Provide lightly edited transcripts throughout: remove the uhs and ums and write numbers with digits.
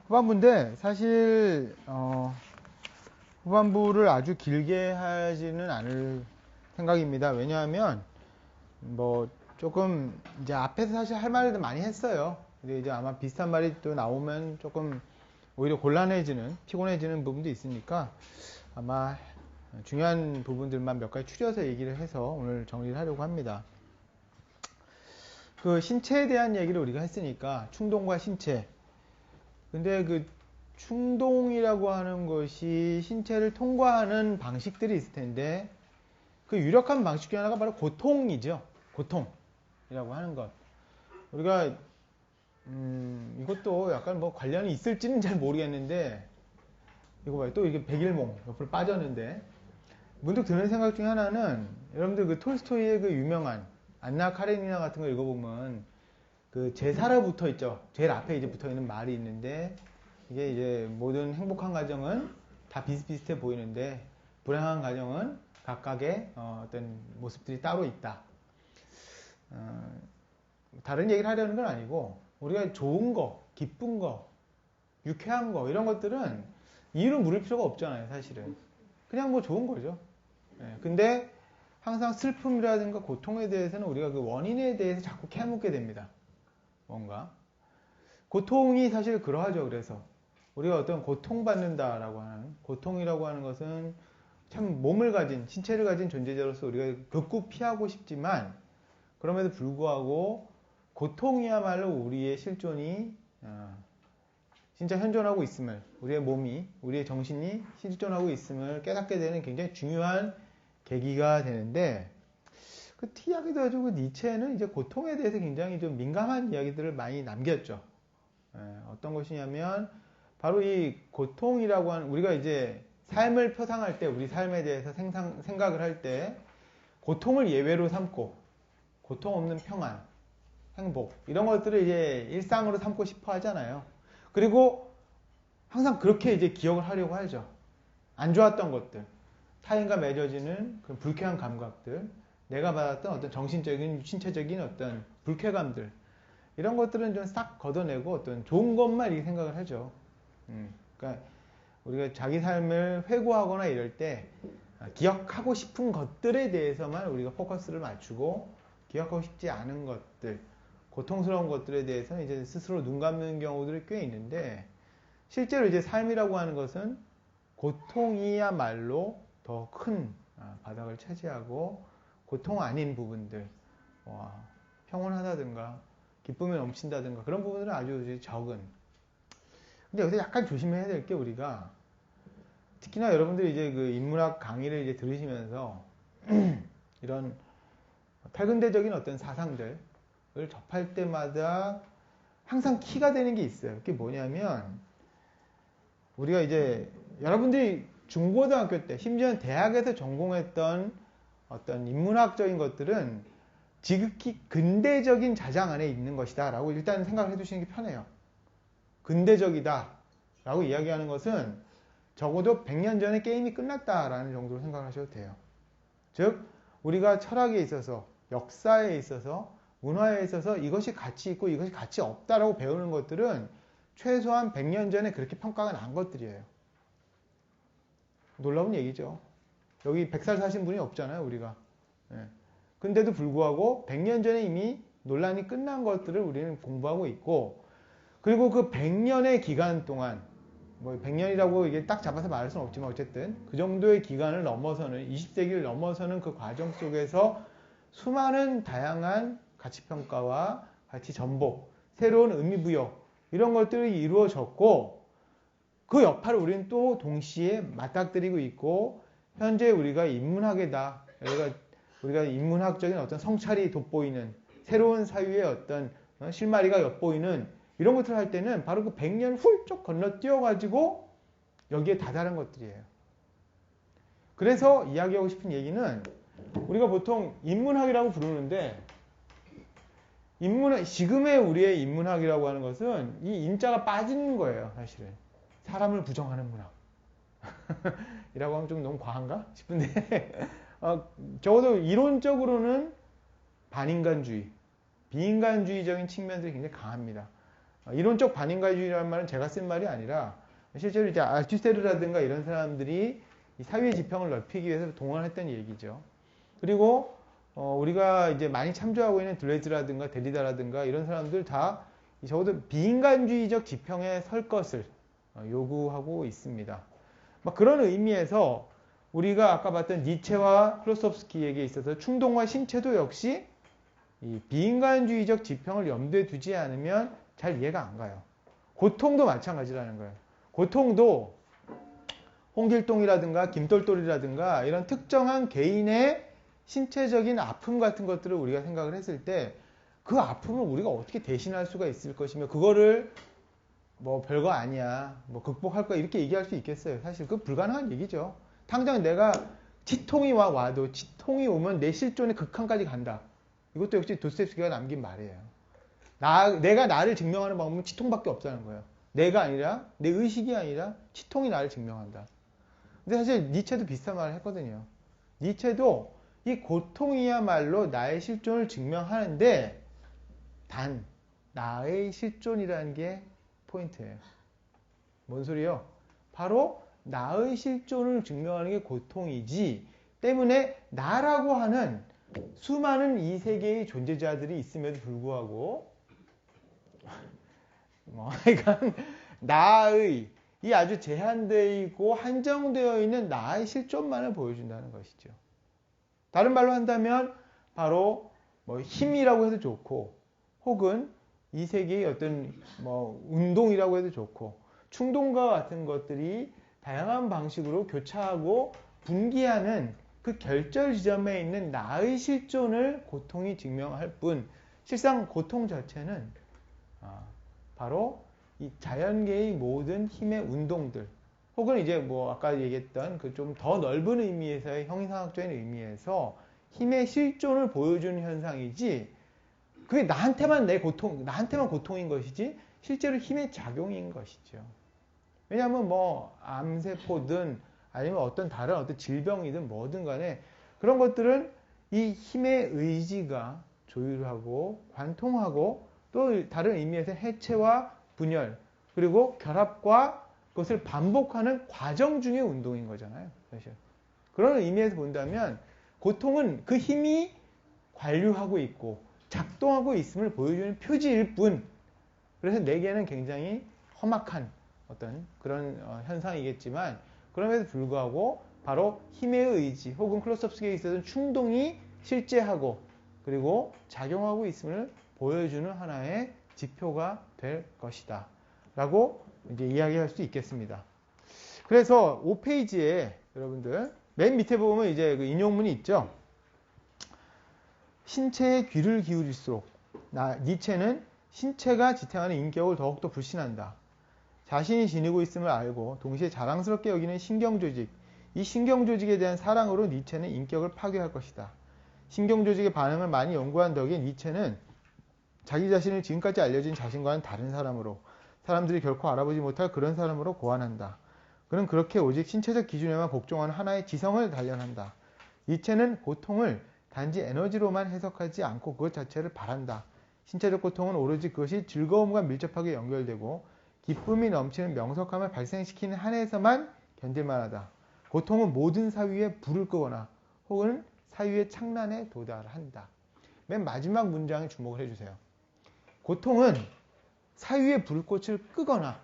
후반부인데 사실 후반부를 아주 길게 하지는 않을 생각입니다. 왜냐하면 뭐 조금 이제 앞에서 사실 할 말을 많이 했어요. 근데 이제 아마 비슷한 말이 또 나오면 조금 오히려 곤란해지는, 피곤해지는 부분도 있으니까 아마 중요한 부분들만 몇 가지 추려서 얘기를 해서 오늘 정리를 하려고 합니다. 그 신체에 대한 얘기를 우리가 했으니까 충동과 신체. 근데 그 충동이라고 하는 것이 신체를 통과하는 방식들이 있을 텐데 그 유력한 방식 중 하나가 바로 고통이죠. 고통이라고 하는 것. 우리가 이것도 약간 뭐 관련이 있을지는 잘 모르겠는데 이거 봐요. 또 이게 백일몽 옆으로 빠졌는데 문득 드는 생각 중에 하나는 여러분들 그 톨스토이의 그 유명한 안나 카레니나 같은 거 읽어보면 그 제사라 붙어 있죠. 제일 앞에 이제 붙어 있는 말이 있는데 이게 이제 모든 행복한 가정은 다 비슷비슷해 보이는데 불행한 가정은 각각의 어떤 모습들이 따로 있다. 다른 얘기를 하려는 건 아니고 우리가 좋은 거, 기쁜 거, 유쾌한 거 이런 것들은 이유를 물을 필요가 없잖아요, 사실은. 그냥 뭐 좋은 거죠. 근데 항상 슬픔이라든가 고통에 대해서는 우리가 그 원인에 대해서 자꾸 캐묻게 됩니다. 뭔가 고통이 사실 그러하죠. 그래서 우리가 어떤 고통받는다라고 하는 고통이라고 하는 것은 참 몸을 가진 신체를 가진 존재자로서 우리가 극구 피하고 싶지만 그럼에도 불구하고 고통이야말로 우리의 실존이 진짜 현존하고 있음을 우리의 몸이 우리의 정신이 실존하고 있음을 깨닫게 되는 굉장히 중요한 계기가 되는데 그 티하기도 하죠. 그 니체는 이제 고통에 대해서 굉장히 좀 민감한 이야기들을 많이 남겼죠. 어떤 것이냐면 바로 이 고통이라고 하는 우리가 이제 삶을 표상할 때 우리 삶에 대해서 생각을 할 때 고통을 예외로 삼고 고통 없는 평안, 행복 이런 것들을 이제 일상으로 삼고 싶어 하잖아요. 그리고 항상 그렇게 이제 기억을 하려고 하죠. 안 좋았던 것들, 타인과 맺어지는 그 불쾌한 감각들, 내가 받았던 어떤 정신적인, 신체적인 어떤 불쾌감들 이런 것들은 좀 싹 걷어내고 어떤 좋은 것만 이렇게 생각을 하죠. 그러니까 우리가 자기 삶을 회고하거나 이럴 때 기억하고 싶은 것들에 대해서만 우리가 포커스를 맞추고 기억하고 싶지 않은 것들, 고통스러운 것들에 대해서는 이제 스스로 눈 감는 경우들이 꽤 있는데 실제로 이제 삶이라고 하는 것은 고통이야말로 더 큰 바닥을 차지하고 고통 아닌 부분들, 평온하다든가 기쁨이 넘친다든가 그런 부분들은 아주 적은. 근데 여기서 약간 조심해야 될 게 우리가 특히나 여러분들이 이제 그 인문학 강의를 이제 들으시면서 이런 탈근대적인 어떤 사상들을 접할 때마다 항상 키가 되는 게 있어요. 그게 뭐냐면 우리가 이제 여러분들이 중고등학교 때 심지어 대학에서 전공했던 어떤 인문학적인 것들은 지극히 근대적인 자장 안에 있는 것이다 라고 일단 생각을 해두시는 게 편해요. 근대적이다 라고 이야기하는 것은 적어도 100년 전에 게임이 끝났다라는 정도로 생각하셔도 돼요. 즉 우리가 철학에 있어서 역사에 있어서 문화에 있어서 이것이 가치 있고 이것이 가치 없다라고 배우는 것들은 최소한 100년 전에 그렇게 평가가 난 것들이에요. 놀라운 얘기죠. 여기 100살 사신 분이 없잖아요, 우리가. 근데도 불구하고 100년 전에 이미 논란이 끝난 것들을 우리는 공부하고 있고 그리고 그 100년의 기간 동안 뭐 100년이라고 이게 딱 잡아서 말할 수는 없지만 어쨌든 그 정도의 기간을 넘어서는 20세기를 넘어서는 그 과정 속에서 수많은 다양한 가치평가와 가치 전복, 새로운 의미부여 이런 것들이 이루어졌고 그 여파를 우리는 또 동시에 맞닥뜨리고 있고 현재 우리가 인문학에다 우리가 인문학적인 어떤 성찰이 돋보이는 새로운 사유의 어떤 실마리가 엿보이는 이런 것들을 할 때는 바로 그 100년 훌쩍 건너뛰어가지고 여기에 다다른 것들이에요. 그래서 이야기하고 싶은 얘기는 우리가 보통 인문학이라고 부르는데 지금의 우리의 인문학이라고 하는 것은 이 인자가 빠지는 거예요. 사실은. 사람을 부정하는 문학. 이라고 하면 좀 너무 과한가 싶은데 적어도 이론적으로는 반인간주의, 비인간주의적인 측면들이 굉장히 강합니다. 이론적 반인과주의라는 말은 제가 쓴 말이 아니라 실제로 이제 알투세르라든가 이런 사람들이 이 사유의 지평을 넓히기 위해서 동원했던 얘기죠. 그리고 우리가 이제 많이 참조하고 있는 들레즈라든가 데리다라든가 이런 사람들 다 적어도 비인간주의적 지평에 설 것을 요구하고 있습니다. 막 그런 의미에서 우리가 아까 봤던 니체와 클로스톱스키에게 있어서 충동과 신체도 역시 이 비인간주의적 지평을 염두에 두지 않으면 잘 이해가 안 가요. 고통도 마찬가지라는 거예요. 고통도 홍길동이라든가 김똘똘이라든가 이런 특정한 개인의 신체적인 아픔 같은 것들을 우리가 생각을 했을 때 그 아픔을 우리가 어떻게 대신할 수가 있을 것이며 그거를 뭐 별거 아니야, 뭐 극복할 거야 이렇게 얘기할 수 있겠어요. 사실 그 불가능한 얘기죠. 당장 내가 치통이 와도 치통이 오면 내 실존의 극한까지 간다. 이것도 역시 도스토옙스키가 남긴 말이에요. 내가 나를 증명하는 방법은 치통밖에 없다는 거예요. 내가 아니라 내 의식이 아니라 치통이 나를 증명한다. 근데 사실 니체도 비슷한 말을 했거든요. 니체도 이 고통이야말로 나의 실존을 증명하는데 단 나의 실존이라는 게 포인트예요. 뭔 소리요? 바로 나의 실존을 증명하는 게 고통이지 때문에 나라고 하는 수많은 이 세계의 존재자들이 있음에도 불구하고 그러니까 나의 이 아주 제한되어 있고 한정되어 있는 나의 실존만을 보여준다는 것이죠. 다른 말로 한다면 바로 뭐 힘이라고 해도 좋고 혹은 이 세계의 어떤 뭐 운동이라고 해도 좋고 충동과 같은 것들이 다양한 방식으로 교차하고 분기하는 그 결절 지점에 있는 나의 실존을 고통이 증명할 뿐 실상 고통 자체는 바로 이 자연계의 모든 힘의 운동들 혹은 이제 뭐 아까 얘기했던 그 좀 더 넓은 의미에서의 형이상학적인 의미에서 힘의 실존을 보여주는 현상이지 그게 나한테만 나한테만 고통인 것이지 실제로 힘의 작용인 것이죠. 왜냐하면 뭐 암세포든 아니면 어떤 다른 어떤 질병이든 뭐든 간에 그런 것들은 이 힘의 의지가 조율하고 관통하고 또 다른 의미에서 해체와 분열 그리고 결합과 그것을 반복하는 과정 중의 운동인 거잖아요. 사실. 그런 의미에서 본다면 고통은 그 힘이 관류하고 있고 작동하고 있음을 보여주는 표지일 뿐 그래서 내게는 굉장히 험악한 어떤 그런 현상이겠지만 그럼에도 불구하고 바로 힘의 의지 혹은 클로스톱스키에 있어서는 충동이 실제하고 그리고 작용하고 있음을 보여주는 하나의 지표가 될 것이다 라고 이제 이야기할 수 있겠습니다. 그래서 5페이지에 여러분들 맨 밑에 보면 이제 그 인용문이 있죠. 신체에 귀를 기울일수록 니체는 신체가 지탱하는 인격을 더욱더 불신한다. 자신이 지니고 있음을 알고 동시에 자랑스럽게 여기는 신경조직, 이 신경조직에 대한 사랑으로 니체는 인격을 파괴할 것이다. 신경조직의 반응을 많이 연구한 덕에 니체는 자기 자신을 지금까지 알려진 자신과는 다른 사람으로 사람들이 결코 알아보지 못할 그런 사람으로 고안한다. 그는 그렇게 오직 신체적 기준에만 복종하는 하나의 지성을 단련한다. 니체는 고통을 단지 에너지로만 해석하지 않고 그것 자체를 바란다. 신체적 고통은 오로지 그것이 즐거움과 밀접하게 연결되고 기쁨이 넘치는 명석함을 발생시키는 한에서만 견딜만하다. 고통은 모든 사유에 불을 끄거나 혹은 사유의 창란에 도달한다. 맨 마지막 문장에 주목을 해주세요. 고통은 사유의 불꽃을 끄거나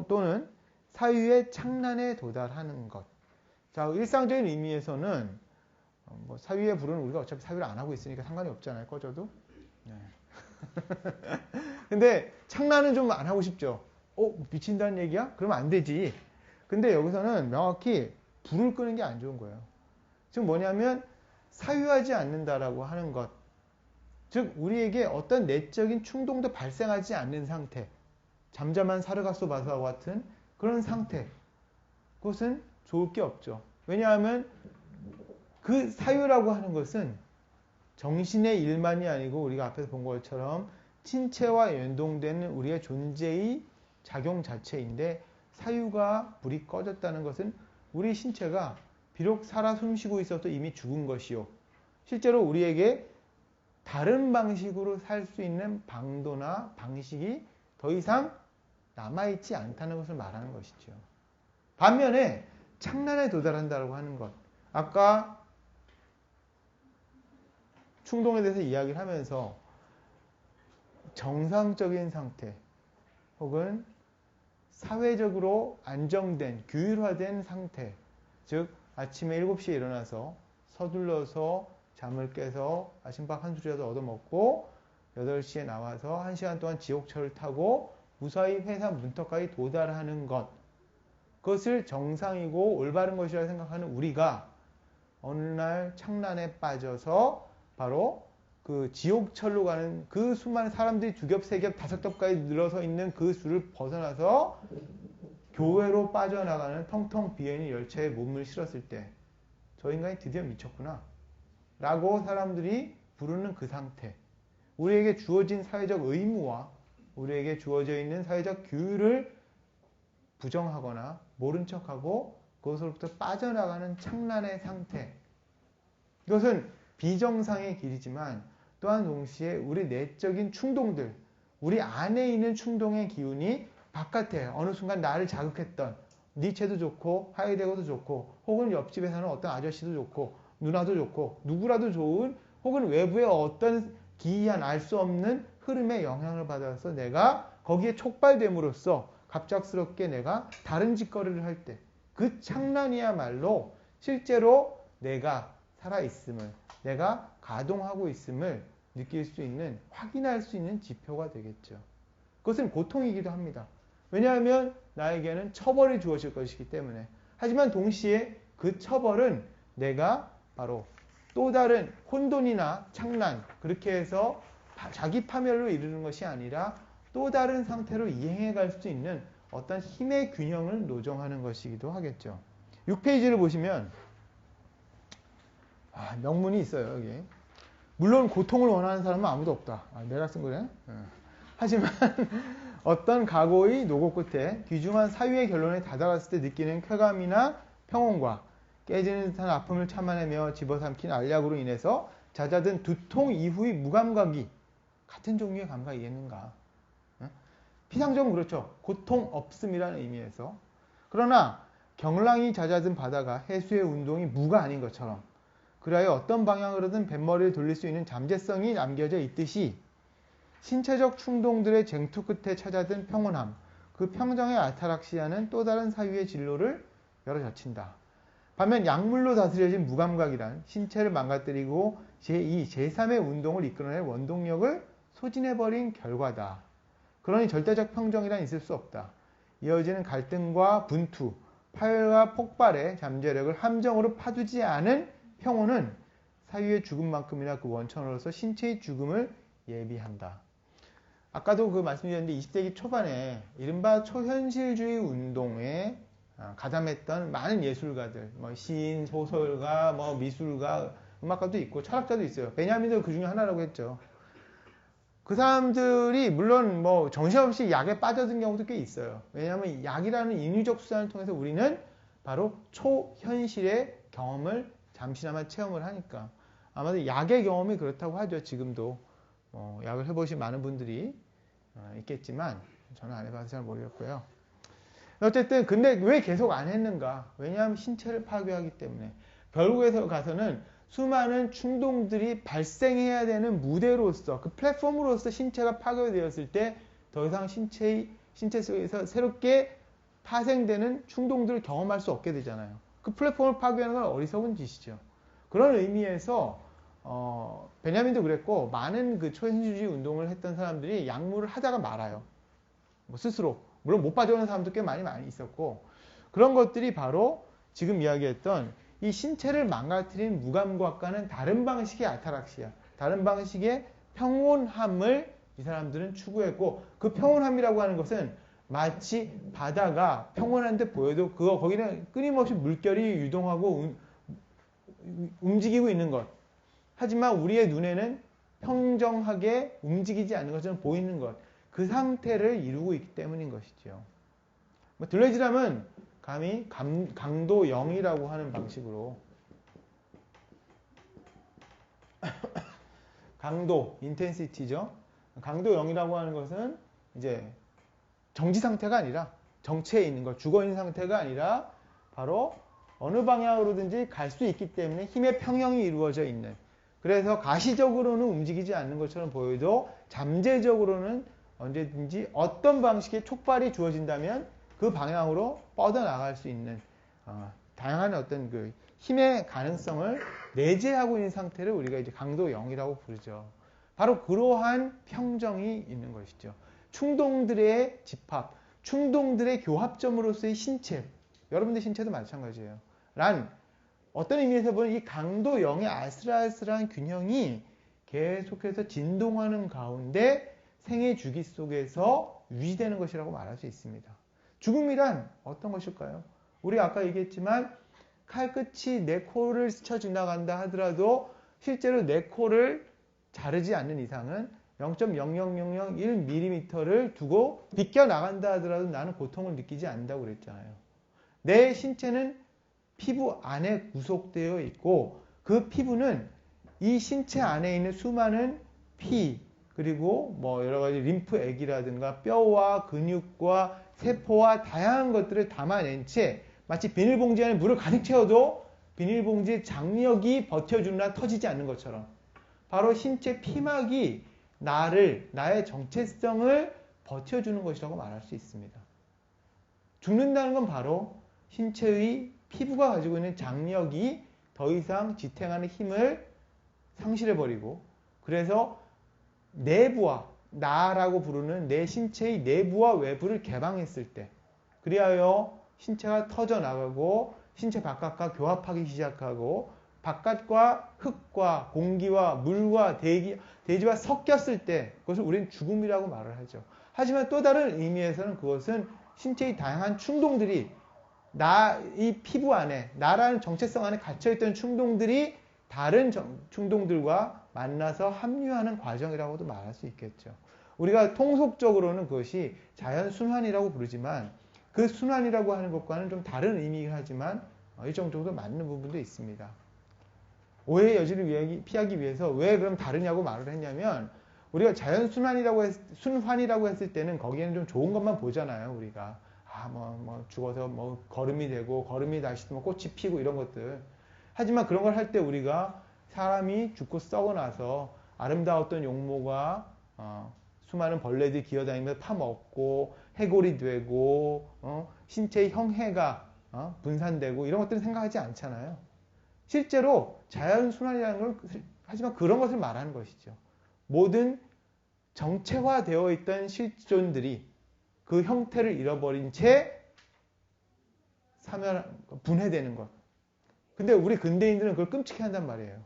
또는 사유의 창란에 도달하는 것. 자, 일상적인 의미에서는 뭐 사유의 불은 우리가 어차피 사유를 안 하고 있으니까 상관이 없잖아요. 꺼져도. 네. 근데 창란은 좀 안 하고 싶죠. 미친다는 얘기야? 그러면 안 되지. 근데 여기서는 명확히 불을 끄는 게 안 좋은 거예요. 즉 뭐냐면 사유하지 않는다라고 하는 것. 즉 우리에게 어떤 내적인 충동도 발생하지 않는 상태. 잠잠한 사르가소바사와 같은 그런 상태. 그것은 좋을 게 없죠. 왜냐하면 그 사유라고 하는 것은 정신의 일만이 아니고 우리가 앞에서 본 것처럼 신체와 연동되는 우리의 존재의 작용 자체인데 사유가 불이 꺼졌다는 것은 우리 신체가 비록 살아 숨쉬고 있어도 이미 죽은 것이요. 실제로 우리에게 다른 방식으로 살 수 있는 방도나 방식이 더 더 이상 남아있지 않다는 것을 말하는 것이죠. 반면에 창란에 도달한다고 하는 것. 아까 충동에 대해서 이야기를 하면서 정상적인 상태 혹은 사회적으로 안정된, 규율화된 상태. 즉 아침에 7시에 일어나서 서둘러서 잠을 깨서 아침밥 한 술이라도 얻어먹고 8시에 나와서 1시간 동안 지옥철을 타고 무사히 회사 문턱까지 도달하는 것. 그것을 정상이고 올바른 것이라고 생각하는 우리가 어느 날 창란에 빠져서 바로 그 지옥철로 가는 그 수많은 사람들이 두 겹, 세 겹, 다섯 겹까지 늘어서 있는 그 수를 벗어나서 교회로 빠져나가는 텅텅 비어있는 열차에 몸을 실었을 때 저 인간이 드디어 미쳤구나 라고 사람들이 부르는 그 상태, 우리에게 주어진 사회적 의무와 우리에게 주어져 있는 사회적 규율을 부정하거나 모른 척하고 그것으로부터 빠져나가는 창란의 상태. 이것은 비정상의 길이지만 또한 동시에 우리 내적인 충동들, 우리 안에 있는 충동의 기운이 바깥에 어느 순간 나를 자극했던 니체도 좋고 하이데거도 좋고 혹은 옆집에 사는 어떤 아저씨도 좋고 누나도 좋고 누구라도 좋은 혹은 외부의 어떤 기이한 알 수 없는 흐름에 영향을 받아서 내가 거기에 촉발됨으로써 갑작스럽게 내가 다른 짓거리를 할 때 그 창란이야말로 실제로 내가 살아있음을, 내가 가동하고 있음을 느낄 수 있는, 확인할 수 있는 지표가 되겠죠. 그것은 고통이기도 합니다. 왜냐하면 나에게는 처벌이 주어질 것이기 때문에. 하지만 동시에 그 처벌은 내가 바로 또 다른 혼돈이나 창란, 그렇게 해서 자기 파멸로 이르는 것이 아니라 또 다른 상태로 이행해 갈 수 있는 어떤 힘의 균형을 노정하는 것이기도 하겠죠. 6페이지를 보시면 명문이 있어요. 여기. 물론 고통을 원하는 사람은 아무도 없다. 내가 쓴 거네. 하지만 어떤 각오의 노고 끝에 귀중한 사유의 결론에 다다랐을 때 느끼는 쾌감이나 평온과 깨지는 듯한 아픔을 참아내며 집어삼킨 알약으로 인해서 잦아든 두통 이후의 무감각이 같은 종류의 감각이겠는가. 피상적으로 그렇죠. 고통 없음이라는 의미에서. 그러나 경랑이 잦아든 바다가 해수의 운동이 무가 아닌 것처럼 그리하여 어떤 방향으로든 뱃머리를 돌릴 수 있는 잠재성이 남겨져 있듯이 신체적 충동들의 쟁투 끝에 찾아든 평온함, 그 평정의 아타락시아는 또 다른 사유의 진로를 열어젖힌다. 반면 약물로 다스려진 무감각이란 신체를 망가뜨리고 제2, 제3의 운동을 이끌어낼 원동력을 소진해버린 결과다. 그러니 절대적 평정이란 있을 수 없다. 이어지는 갈등과 분투, 파열과 폭발의 잠재력을 함정으로 파두지 않은 평온은 사유의 죽음만큼이나 그 원천으로서 신체의 죽음을 예비한다. 아까도 그 말씀드렸는데 20세기 초반에 이른바 초현실주의 운동에 가담했던 많은 예술가들, 시인, 소설가, 미술가, 음악가도 있고 철학자도 있어요. 베냐민도 그 중에 하나라고 했죠. 그 사람들이 물론 정신없이 약에 빠져든 경우도 꽤 있어요. 왜냐하면 약이라는 인위적 수단을 통해서 우리는 바로 초현실의 경험을 잠시나마 체험을 하니까 아마도 약의 경험이 그렇다고 하죠. 지금도 약을 해보신 많은 분들이 있겠지만 저는 안 해봐서 잘 모르겠고요. 어쨌든 근데 왜 계속 안 했는가? 왜냐하면 신체를 파괴하기 때문에. 결국에서 가서는 수많은 충동들이 발생해야 되는 무대로서 그 플랫폼으로서 신체가 파괴되었을 때 더 이상 신체 속에서 새롭게 파생되는 충동들을 경험할 수 없게 되잖아요. 그 플랫폼을 파괴하는 건 어리석은 짓이죠. 그런 의미에서 베냐민도 그랬고 많은 그 초현실주의 운동을 했던 사람들이 약물을 하다가 말아요. 스스로. 물론 못 빠져오는 사람도 꽤 많이 있었고 그런 것들이 바로 지금 이야기했던 이 신체를 망가뜨린 무감각과는 다른 방식의 아타락시아, 다른 방식의 평온함을 이 사람들은 추구했고 그 평온함이라고 하는 것은 마치 바다가 평온한 듯 보여도 거기는 끊임없이 물결이 유동하고 움직이고 있는 것. 하지만 우리의 눈에는 평정하게 움직이지 않는 것처럼 보이는 것. 그 상태를 이루고 있기 때문인 것이죠. 들레즈람은 감히 강도 0이라고 하는 방식으로 강도, 인텐시티죠. 강도 0이라고 하는 것은 이제 정지 상태가 아니라 정체에 있는 것, 죽어있는 상태가 아니라 바로 어느 방향으로든지 갈 수 있기 때문에 힘의 평형이 이루어져 있는, 그래서 가시적으로는 움직이지 않는 것처럼 보여도 잠재적으로는 언제든지 어떤 방식의 촉발이 주어진다면 그 방향으로 뻗어나갈 수 있는 다양한 어떤 그 힘의 가능성을 내재하고 있는 상태를 우리가 이제 강도 0이라고 부르죠. 바로 그러한 평정이 있는 것이죠. 충동들의 집합, 충동들의 교합점으로서의 신체, 여러분들 신체도 마찬가지예요. 란 어떤 의미에서 보면 이 강도 0의 아슬아슬한 균형이 계속해서 진동하는 가운데 생의 주기 속에서 유지되는 것이라고 말할 수 있습니다. 죽음이란 어떤 것일까요? 우리 아까 얘기했지만 칼끝이 내 코를 스쳐 지나간다 하더라도 실제로 내 코를 자르지 않는 이상은 0.00001mm를 두고 비껴나간다 하더라도 나는 고통을 느끼지 않는다고 그랬잖아요. 내 신체는 피부 안에 구속되어 있고 그 피부는 이 신체 안에 있는 수많은 피, 그리고 뭐 여러 가지 림프액이라든가 뼈와 근육과 세포와 다양한 것들을 담아낸 채 마치 비닐봉지 안에 물을 가득 채워도 비닐봉지의 장력이 버텨주느라 터지지 않는 것처럼 바로 신체 피막이 나의 정체성을 버텨주는 것이라고 말할 수 있습니다. 죽는다는 건 바로 신체의 피부가 가지고 있는 장력이 더 이상 지탱하는 힘을 상실해버리고, 그래서 내부와 나라고 부르는 내 신체의 내부와 외부를 개방했을 때, 그리하여 신체가 터져나가고 신체 바깥과 교합하기 시작하고 바깥과 흙과 공기와 물과 대지와 섞였을 때 그것을 우리는 죽음이라고 말을 하죠. 하지만 또 다른 의미에서는 그것은 신체의 다양한 충동들이 이 피부 안에, 나라는 정체성 안에 갇혀있던 충동들이 다른 충동들과 만나서 합류하는 과정이라고도 말할 수 있겠죠. 우리가 통속적으로는 그것이 자연순환이라고 부르지만 그 순환이라고 하는 것과는 좀 다른 의미이긴 하지만 일정 정도 맞는 부분도 있습니다. 오해의 여지를 피하기 위해서 왜 그럼 다르냐고 말을 했냐면, 우리가 순환이라고 했을 때는 거기에는 좀 좋은 것만 보잖아요. 우리가 죽어서 거름이 되고 거름이 다시 꽃이 피고 이런 것들. 하지만 그런 걸 할 때 우리가 사람이 죽고 썩어 나서 아름다웠던 용모가 수많은 벌레들이 기어다니면서 파먹고 해골이 되고 신체의 형해가 분산되고 이런 것들은 생각하지 않잖아요. 실제로 자연순환이라는 걸, 하지만 그런 것을 말하는 것이죠. 모든 정체화되어 있던 실존들이 그 형태를 잃어버린 채 분해되는 것. 근데 우리 근대인들은 그걸 끔찍해 한단 말이에요.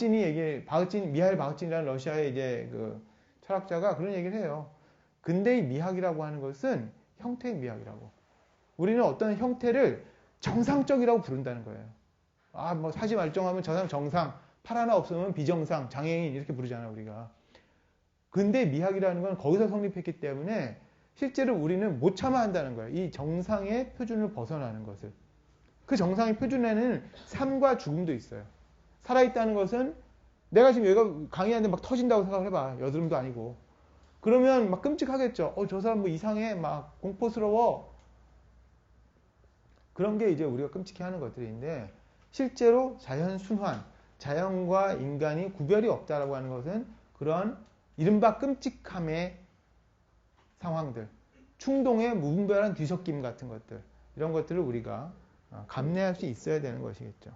미하일 바흐진이라는 러시아의 이제 그 철학자가 그런 얘기를 해요. 근대의 미학이라고 하는 것은 형태의 미학이라고. 우리는 어떤 형태를 정상적이라고 부른다는 거예요. 사지 말정하면 저 사람 정상, 팔 하나 없으면 비정상, 장애인 이렇게 부르잖아요, 우리가. 근대의 미학이라는 건 거기서 성립했기 때문에 실제로 우리는 못 참아 한다는 거예요. 이 정상의 표준을 벗어나는 것을. 그 정상의 표준에는 삶과 죽음도 있어요. 살아있다는 것은 내가 지금 여기가 강의하는데 막 터진다고 생각을 해봐. 여드름도 아니고. 그러면 막 끔찍하겠죠. 저 사람 뭐 이상해. 막 공포스러워. 그런 게 이제 우리가 끔찍해 하는 것들인데, 실제로 자연순환, 자연과 인간이 구별이 없다라고 하는 것은 그런 이른바 끔찍함의 상황들, 충동의 무분별한 뒤섞임 같은 것들, 이런 것들을 우리가 감내할 수 있어야 되는 것이겠죠.